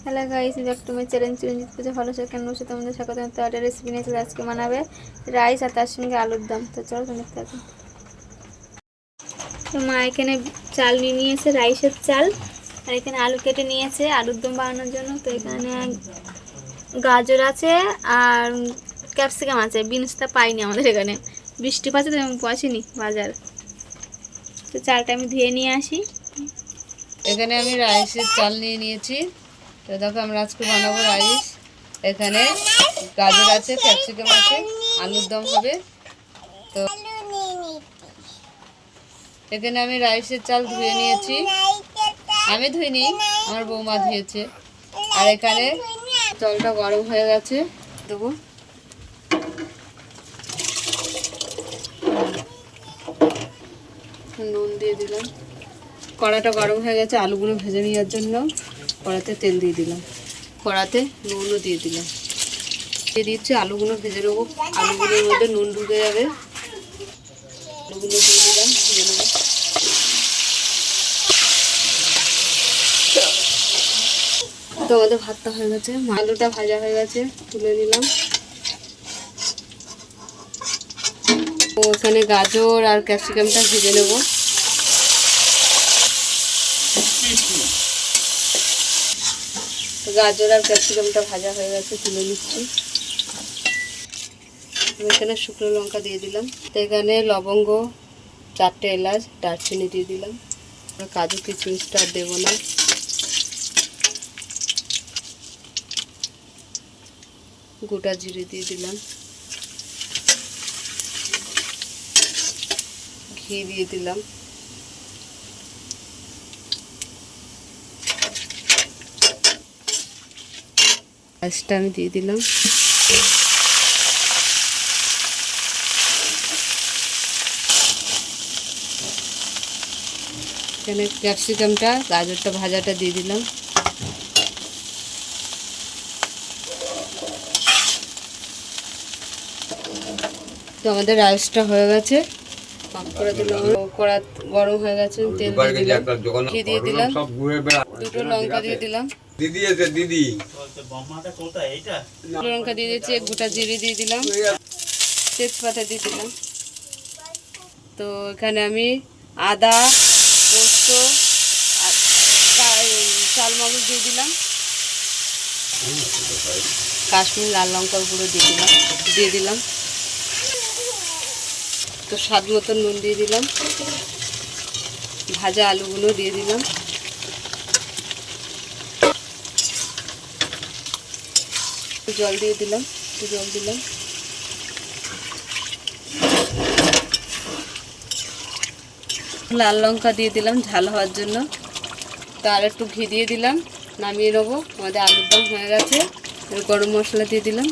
Hello guys, back to my channel Chiranjit Puja ভালো আছে কেন বসে তোমাদের স্বাগত। তো একটা রেসিপি নিয়ে চলে আজকে বানাবে রাইস আর তার সঙ্গে আলুর দম। তো চলো তুমি দেখতে থাকো। তো মা এখানে চাল নিয়ে নিয়েছে, রাইসের চাল, আর এখানে আলু কেটে নিয়েছে আলুর দম বানানোর জন্য। তো এখানে গাজর আছে আর ক্যাপসিকাম আছে, বিনসটা পাইনি আমাদের এখানে, বৃষ্টি পাচ্ছে তো আমি পাইনি বাজার। তো চালটা আমি ধুয়ে নিয়ে আসি। এখানে আমি রাইসের চাল নিয়ে নিয়েছি। তো দেখো আমরা আজকে বানাবো রাইস। এখানে গাজর আছে, ক্যাপসিকাম আছে, আলুর দম হবে। তো এখানে আমি রাইসের চাল ধুয়ে নিয়েছি, আমি ধুইনি, আমার বৌমা ধুয়েছে। আর এখানে জলটা গরম হয়ে গেছে, দেবো নুন দিয়ে দিলাম। কড়াটা গরম হয়ে গেছে, আলুগুলো ভেজে নেওয়ার জন্য কড়াতে তেল দিয়ে দিলাম, কড়াতে নুনও দিয়ে দিলাম, দিয়ে দিচ্ছি আলুগুলো ভেজে নেবো। আলুগুলোর মধ্যে নুন ঢুকে যাবে, আলুগুলো দিয়ে দিলাম, ভেজে নেবো। তো আমাদের ভাতটা হয়ে গেছে, আলুটা ভাজা হয়ে গেছে, তুলে নিলাম। তো এখানে গাজর আর ক্যাপসিকামটা ভেজে নেবো। গাজর আর ক্যাপসিকামটা ভাজা হয়ে গেছে, তুলে নিচ্ছি। এখানে শুকনো লঙ্কা দিয়ে দিলাম। তো এখানে লবঙ্গ, 4টে এলাচ, দারচিনি দিয়ে দিলাম। কাজু কিশমিশটা দেবো না। গোটা জিরে দিয়ে দিলাম, ঘি দিয়ে দিলাম। রাইসটা আমি দিয়ে দিলাম। এখানে ক্যাপসিকামটা, গাজরটা ভাজাটা দিয়ে দিলাম। তো আমাদের রাইসটা হয়ে গেছে, পাক করে দিলাম। কড়া গরম হয়ে গেছে, তেল দিয়ে দিলাম, ঘি দিয়ে দিলাম, 2টো লঙ্কা দিয়ে দিলাম, লঙ্কা দিয়ে দিয়েছি, গোটা জিরে দিয়ে দিলাম, তেজপাতা দিয়ে দিলাম। তো এখানে আমি আদা, পোস্ত আর চাল মগজ দিয়ে দিলাম, কাশ্মীর লাল লঙ্কার গুঁড়ো দিয়ে দিলাম। তো স্বাদ মতন নুন দিয়ে দিলাম, ভাজা আলুগুলো দিয়ে দিলাম, জল দিয়ে দিলাম, লাল লঙ্কা দিয়ে দিলাম ঝাল হওয়ার জন্য। তো আর একটু ঘি দিয়ে দিলাম, নামিয়ে নেবো। আমাদের আলুর দম হয়ে গেছে। গরম মশলা দিয়ে দিলাম,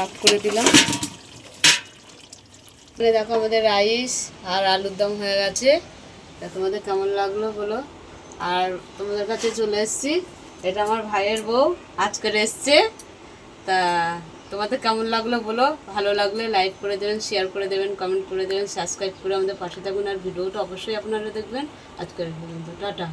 অফ করে দিলাম। দেখো আমাদের রাইস আর আলুর দম হয়ে গেছে। তা তোমাদের কেমন লাগলো বলো। আর তোমাদের কাছে চলে এসেছি, এটা আমার ভাইয়ের বউ আজকের এসছে। তা তোমাদের কেমন লাগলো বলো। ভালো লাগলে লাইক করে দেবেন, শেয়ার করে দেবেন, কমেন্ট করে দেবেন, সাবস্ক্রাইব করে আমাদের পাশে থাকুন। আর ভিডিওটা অবশ্যই আপনারা দেখবেন। আজকের পর্যন্ত টাটা।